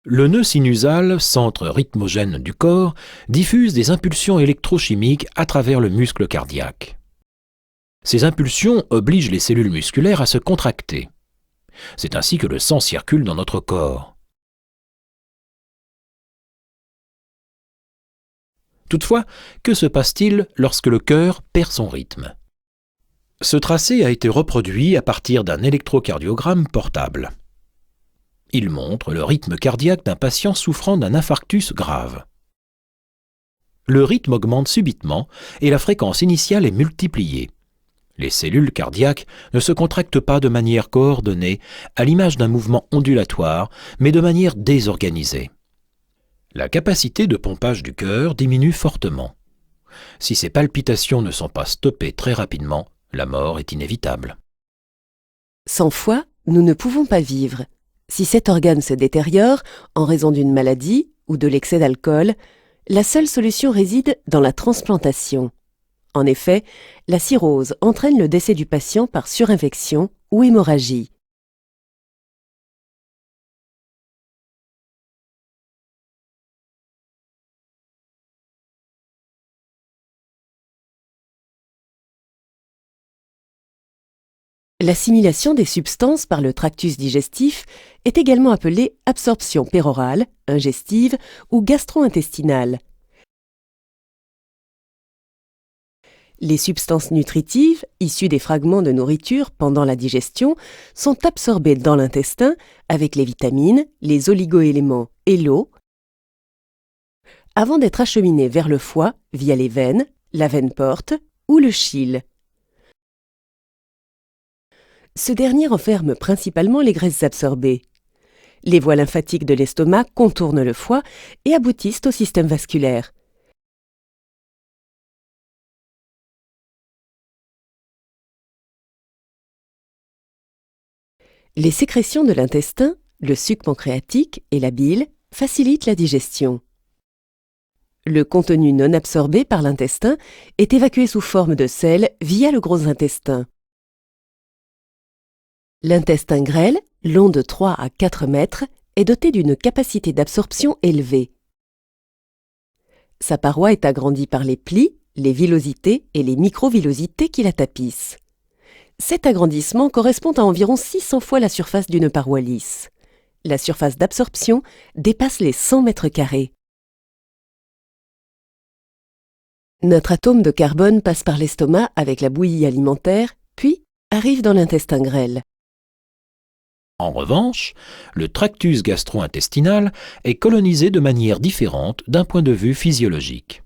Le nœud sinusal, centre rythmogène du corps, diffuse des impulsions électrochimiques à travers le muscle cardiaque. Ces impulsions obligent les cellules musculaires à se contracter. C'est ainsi que le sang circule dans notre corps. Toutefois, que se passe-t-il lorsque le cœur perd son rythme? Ce tracé a été reproduit à partir d'un électrocardiogramme portable. Il montre le rythme cardiaque d'un patient souffrant d'un infarctus grave. Le rythme augmente subitement et la fréquence initiale est multipliée. Les cellules cardiaques ne se contractent pas de manière coordonnée, à l'image d'un mouvement ondulatoire, mais de manière désorganisée. La capacité de pompage du cœur diminue fortement. Si ces palpitations ne sont pas stoppées très rapidement, la mort est inévitable. Sans foie, nous ne pouvons pas vivre. Si cet organe se détériore en raison d'une maladie ou de l'excès d'alcool, la seule solution réside dans la transplantation. En effet, la cirrhose entraîne le décès du patient par surinfection ou hémorragie. L'assimilation des substances par le tractus digestif est également appelée absorption pérorale, ingestive ou gastro-intestinale. Les substances nutritives, issues des fragments de nourriture pendant la digestion, sont absorbées dans l'intestin avec les vitamines, les oligoéléments et l'eau, avant d'être acheminées vers le foie via les veines, la veine porte ou le chyle. Ce dernier renferme principalement les graisses absorbées. Les voies lymphatiques de l'estomac contournent le foie et aboutissent au système vasculaire. Les sécrétions de l'intestin, le suc pancréatique et la bile facilitent la digestion. Le contenu non absorbé par l'intestin est évacué sous forme de sel via le gros intestin. L'intestin grêle, long de 3 à 4 mètres, est doté d'une capacité d'absorption élevée. Sa paroi est agrandie par les plis, les villosités et les microvillosités qui la tapissent. Cet agrandissement correspond à environ 600 fois la surface d'une paroi lisse. La surface d'absorption dépasse les 100 mètres carrés. Notre atome de carbone passe par l'estomac avec la bouillie alimentaire, puis arrive dans l'intestin grêle. En revanche, le tractus gastro-intestinal est colonisé de manière différente d'un point de vue physiologique.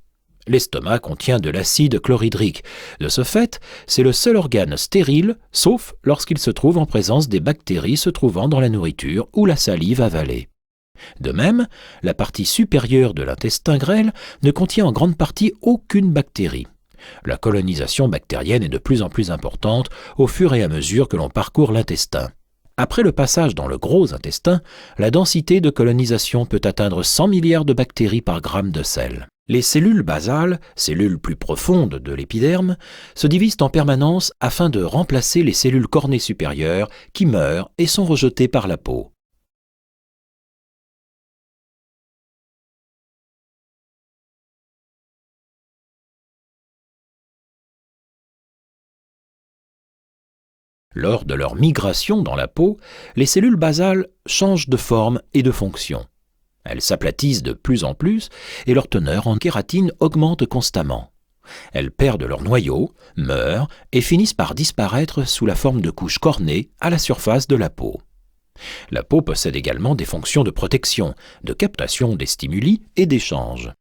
L'estomac contient de l'acide chlorhydrique. De ce fait, c'est le seul organe stérile, sauf lorsqu'il se trouve en présence des bactéries se trouvant dans la nourriture ou la salive avalée. De même, la partie supérieure de l'intestin grêle ne contient en grande partie aucune bactérie. La colonisation bactérienne est de plus en plus importante au fur et à mesure que l'on parcourt l'intestin. Après le passage dans le gros intestin, la densité de colonisation peut atteindre 100 milliards de bactéries par gramme de sel. Les cellules basales, cellules plus profondes de l'épiderme, se divisent en permanence afin de remplacer les cellules cornées supérieures qui meurent et sont rejetées par la peau. Lors de leur migration dans la peau, les cellules basales changent de forme et de fonction. Elles s'aplatissent de plus en plus et leur teneur en kératine augmente constamment. Elles perdent leur noyau, meurent et finissent par disparaître sous la forme de couches cornées à la surface de la peau. La peau possède également des fonctions de protection, de captation des stimuli et d'échange.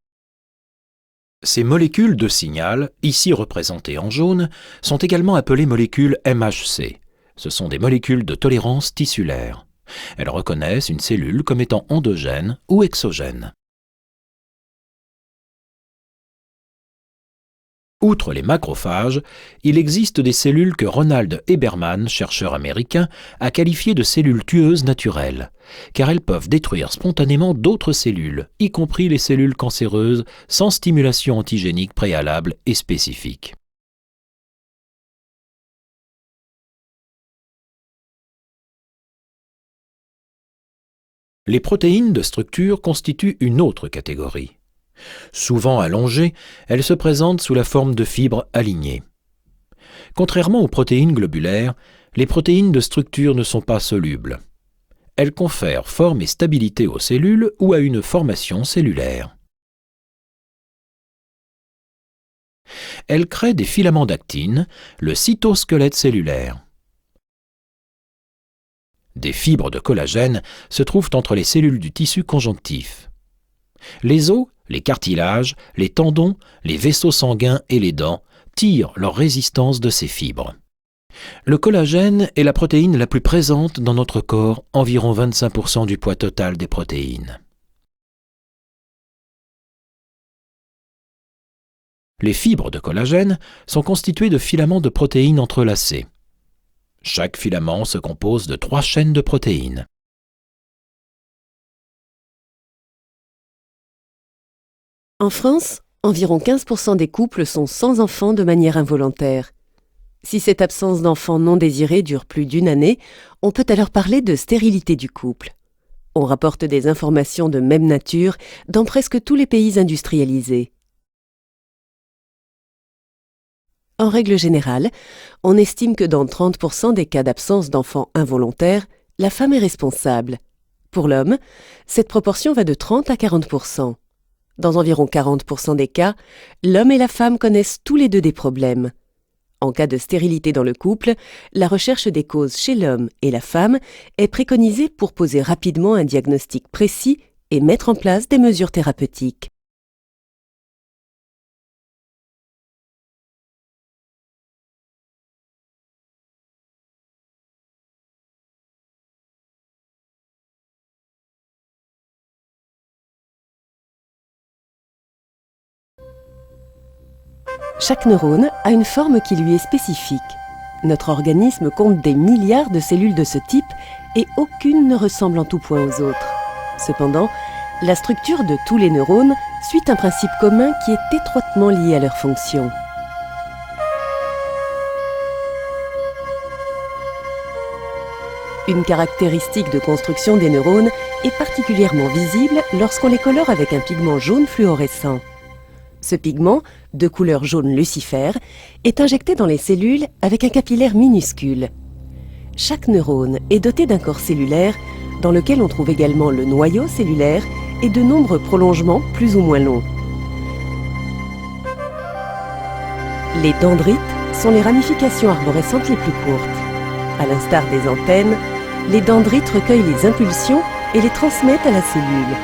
Ces molécules de signal, ici représentées en jaune, sont également appelées molécules MHC. Ce sont des molécules de tolérance tissulaire. Elles reconnaissent une cellule comme étant endogène ou exogène. Outre les macrophages, il existe des cellules que Ronald Eberman, chercheur américain, a qualifiées de cellules tueuses naturelles, car elles peuvent détruire spontanément d'autres cellules, y compris les cellules cancéreuses, sans stimulation antigénique préalable et spécifique. Les protéines de structure constituent une autre catégorie. Souvent allongées, elles se présentent sous la forme de fibres alignées. Contrairement aux protéines globulaires, les protéines de structure ne sont pas solubles. Elles confèrent forme et stabilité aux cellules ou à une formation cellulaire. Elles créent des filaments d'actine, le cytosquelette cellulaire. Des fibres de collagène se trouvent entre les cellules du tissu conjonctif. Les os, les cartilages, les tendons, les vaisseaux sanguins et les dents tirent leur résistance de ces fibres. Le collagène est la protéine la plus présente dans notre corps, environ 25% du poids total des protéines. Les fibres de collagène sont constituées de filaments de protéines entrelacés. Chaque filament se compose de 3 chaînes de protéines. En France, environ 15% des couples sont sans enfants de manière involontaire. Si cette absence d'enfants non désirés dure plus d'1 année, on peut alors parler de stérilité du couple. On rapporte des informations de même nature dans presque tous les pays industrialisés. En règle générale, on estime que dans 30% des cas d'absence d'enfants involontaires, la femme est responsable. Pour l'homme, cette proportion va de 30 à 40%. Dans environ 40% des cas, l'homme et la femme connaissent tous les deux des problèmes. En cas de stérilité dans le couple, la recherche des causes chez l'homme et la femme est préconisée pour poser rapidement un diagnostic précis et mettre en place des mesures thérapeutiques. Chaque neurone a une forme qui lui est spécifique. Notre organisme compte des milliards de cellules de ce type et aucune ne ressemble en tout point aux autres. Cependant, la structure de tous les neurones suit un principe commun qui est étroitement lié à leur fonction. Une caractéristique de construction des neurones est particulièrement visible lorsqu'on les colore avec un pigment jaune fluorescent. Ce pigment, de couleur jaune lucifère, est injecté dans les cellules avec un capillaire minuscule. Chaque neurone est doté d'un corps cellulaire dans lequel on trouve également le noyau cellulaire et de nombreux prolongements plus ou moins longs. Les dendrites sont les ramifications arborescentes les plus courtes. À l'instar des antennes, les dendrites recueillent les impulsions et les transmettent à la cellule.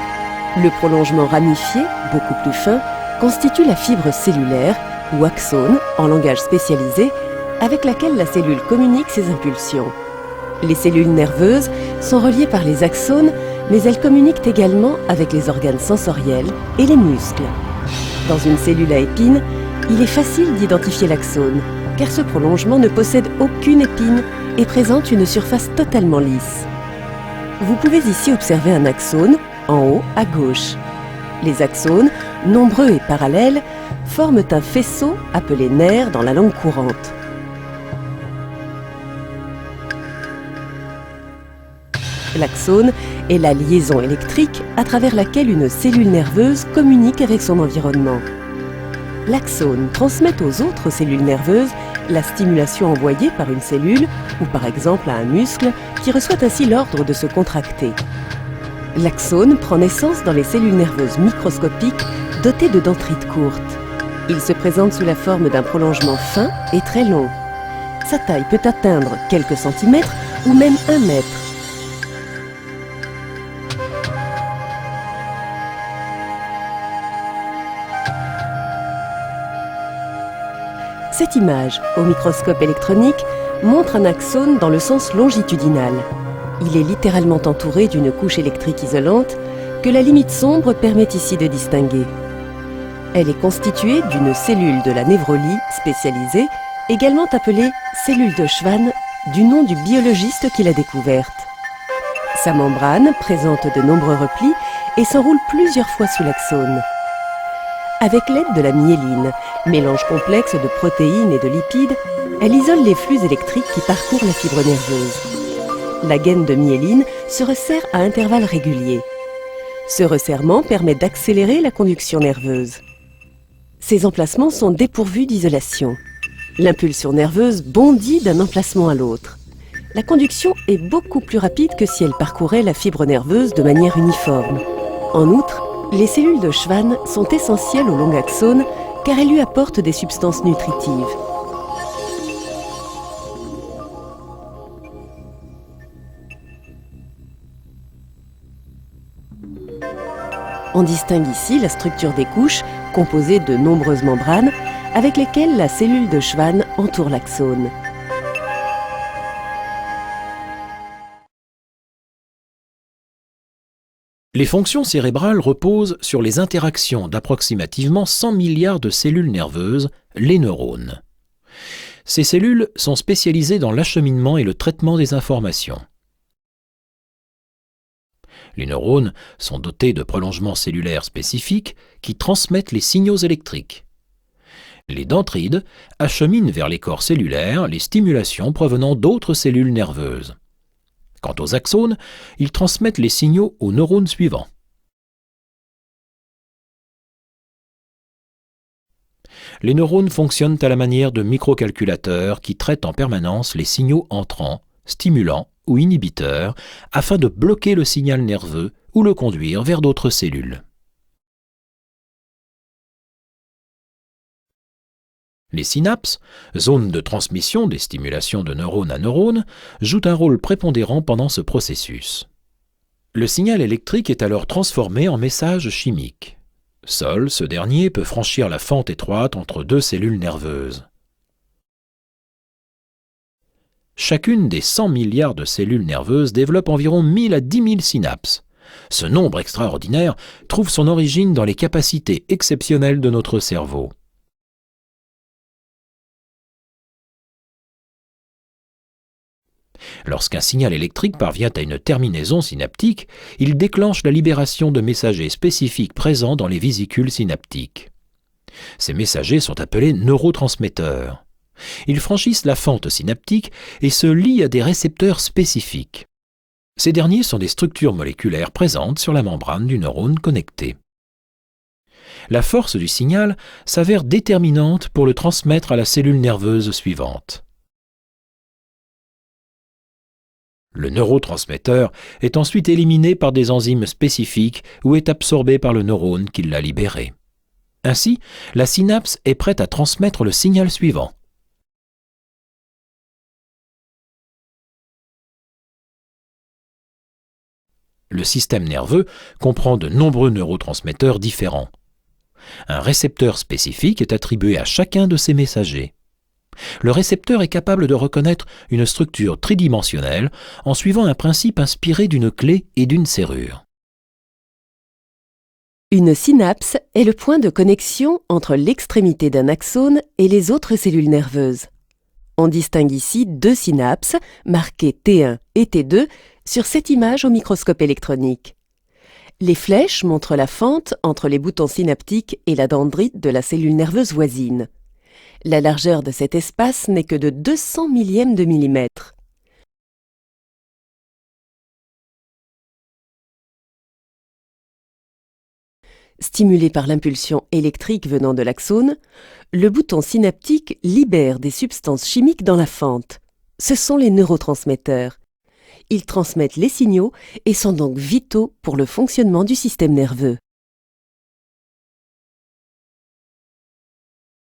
Le prolongement ramifié, beaucoup plus fin, constitue la fibre cellulaire, ou axone en langage spécialisé, avec laquelle la cellule communique ses impulsions. Les cellules nerveuses sont reliées par les axones, mais elles communiquent également avec les organes sensoriels et les muscles. Dans une cellule à épines, il est facile d'identifier l'axone, car ce prolongement ne possède aucune épine et présente une surface totalement lisse. Vous pouvez ici observer un axone en haut à gauche. Les axones, nombreux et parallèles, forment un faisceau appelé nerf dans la langue courante. L'axone est la liaison électrique à travers laquelle une cellule nerveuse communique avec son environnement. L'axone transmet aux autres cellules nerveuses la stimulation envoyée par une cellule ou par exemple à un muscle qui reçoit ainsi l'ordre de se contracter. L'axone prend naissance dans les cellules nerveuses microscopiques dotées de dendrites courtes. Il se présente sous la forme d'un prolongement fin et très long. Sa taille peut atteindre quelques centimètres ou même 1 mètre. Cette image, au microscope électronique, montre un axone dans le sens longitudinal. Il est littéralement entouré d'une couche électrique isolante que la limite sombre permet ici de distinguer. Elle est constituée d'une cellule de la névrolie spécialisée, également appelée cellule de Schwann, du nom du biologiste qui l'a découverte. Sa membrane présente de nombreux replis et s'enroule plusieurs fois sous l'axone. Avec l'aide de la myéline, mélange complexe de protéines et de lipides, elle isole les flux électriques qui parcourent la fibre nerveuse. La gaine de myéline se resserrent à intervalles réguliers. Ce resserrement permet d'accélérer la conduction nerveuse. Ces emplacements sont dépourvus d'isolation. L'impulsion nerveuse bondit d'un emplacement à l'autre. La conduction est beaucoup plus rapide que si elle parcourait la fibre nerveuse de manière uniforme. En outre, les cellules de Schwann sont essentielles au long axone car elles lui apportent des substances nutritives. On distingue ici la structure des couches, composée de nombreuses membranes, avec lesquelles la cellule de Schwann entoure l'axone. Les fonctions cérébrales reposent sur les interactions d'approximativement 100 milliards de cellules nerveuses, les neurones. Ces cellules sont spécialisées dans l'acheminement et le traitement des informations. Les neurones sont dotés de prolongements cellulaires spécifiques qui transmettent les signaux électriques. Les dendrites acheminent vers les corps cellulaires les stimulations provenant d'autres cellules nerveuses. Quant aux axones, ils transmettent les signaux aux neurones suivants. Les neurones fonctionnent à la manière de microcalculateurs qui traitent en permanence les signaux entrants, stimulants ou inhibiteurs afin de bloquer le signal nerveux ou le conduire vers d'autres cellules. Les synapses, zones de transmission des stimulations de neurone à neurone, jouent un rôle prépondérant pendant ce processus. Le signal électrique est alors transformé en message chimique. Seul ce dernier peut franchir la fente étroite entre deux cellules nerveuses. Chacune des 100 milliards de cellules nerveuses développe environ 1000 à 10 000 synapses. Ce nombre extraordinaire trouve son origine dans les capacités exceptionnelles de notre cerveau. Lorsqu'un signal électrique parvient à une terminaison synaptique, il déclenche la libération de messagers spécifiques présents dans les vésicules synaptiques. Ces messagers sont appelés neurotransmetteurs. Ils franchissent la fente synaptique et se lient à des récepteurs spécifiques. Ces derniers sont des structures moléculaires présentes sur la membrane du neurone connecté. La force du signal s'avère déterminante pour le transmettre à la cellule nerveuse suivante. Le neurotransmetteur est ensuite éliminé par des enzymes spécifiques ou est absorbé par le neurone qui l'a libéré. Ainsi, la synapse est prête à transmettre le signal suivant. Le système nerveux comprend de nombreux neurotransmetteurs différents. Un récepteur spécifique est attribué à chacun de ces messagers. Le récepteur est capable de reconnaître une structure tridimensionnelle en suivant un principe inspiré d'une clé et d'une serrure. Une synapse est le point de connexion entre l'extrémité d'un axone et les autres cellules nerveuses. On distingue ici deux synapses, marquées T1 et T2, sur cette image au microscope électronique. Les flèches montrent la fente entre les boutons synaptiques et la dendrite de la cellule nerveuse voisine. La largeur de cet espace n'est que de 200 millièmes de millimètre. Stimulé par l'impulsion électrique venant de l'axone, le bouton synaptique libère des substances chimiques dans la fente. Ce sont les neurotransmetteurs. Ils transmettent les signaux et sont donc vitaux pour le fonctionnement du système nerveux.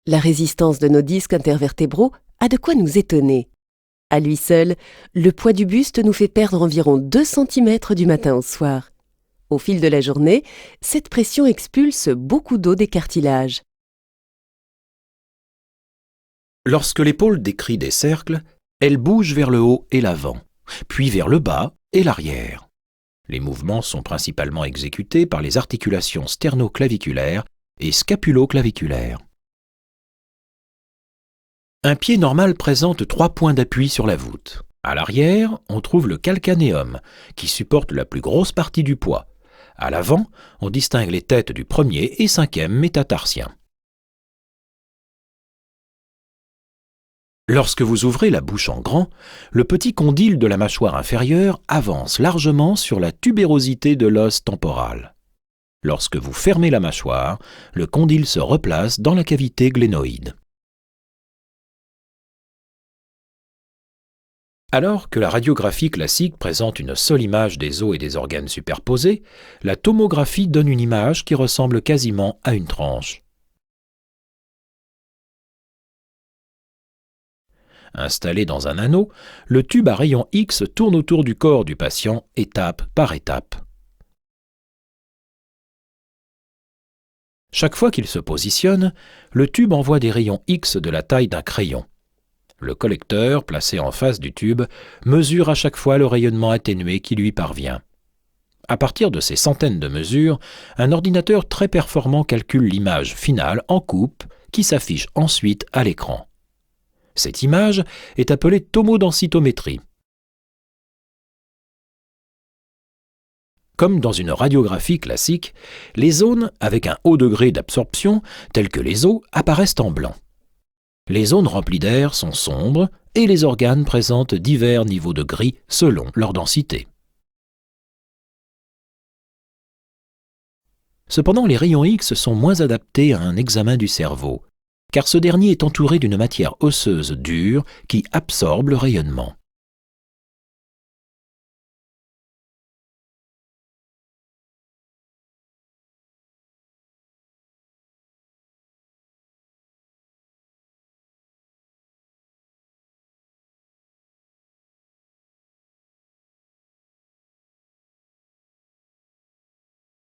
La résistance de nos disques intervertébraux a de quoi nous étonner. À lui seul, le poids du buste nous fait perdre environ 2 cm du matin au soir. Au fil de la journée, cette pression expulse beaucoup d'eau des cartilages. Lorsque l'épaule décrit des cercles, elle bouge vers le haut et l'avant, puis vers le bas et l'arrière. Les mouvements sont principalement exécutés par les articulations sternoclaviculaires et scapuloclaviculaires. Un pied normal présente 3 points d'appui sur la voûte. À l'arrière, on trouve le calcanéum, qui supporte la plus grosse partie du poids. À l'avant, on distingue les têtes du 1er et 5e métatarsiens. Lorsque vous ouvrez la bouche en grand, le petit condyle de la mâchoire inférieure avance largement sur la tubérosité de l'os temporal. Lorsque vous fermez la mâchoire, le condyle se replace dans la cavité glénoïde. Alors que la radiographie classique présente une seule image des os et des organes superposés, la tomographie donne une image qui ressemble quasiment à une tranche. Installé dans un anneau, le tube à rayon X tourne autour du corps du patient étape par étape. Chaque fois qu'il se positionne, le tube envoie des rayons X de la taille d'un crayon. Le collecteur, placé en face du tube, mesure à chaque fois le rayonnement atténué qui lui parvient. À partir de ces centaines de mesures, un ordinateur très performant calcule l'image finale en coupe qui s'affiche ensuite à l'écran. Cette image est appelée tomodensitométrie. Comme dans une radiographie classique, les zones avec un haut degré d'absorption, telles que les os, apparaissent en blanc. Les zones remplies d'air sont sombres et les organes présentent divers niveaux de gris selon leur densité. Cependant, les rayons X sont moins adaptés à un examen du cerveau, car ce dernier est entouré d'une matière osseuse dure qui absorbe le rayonnement.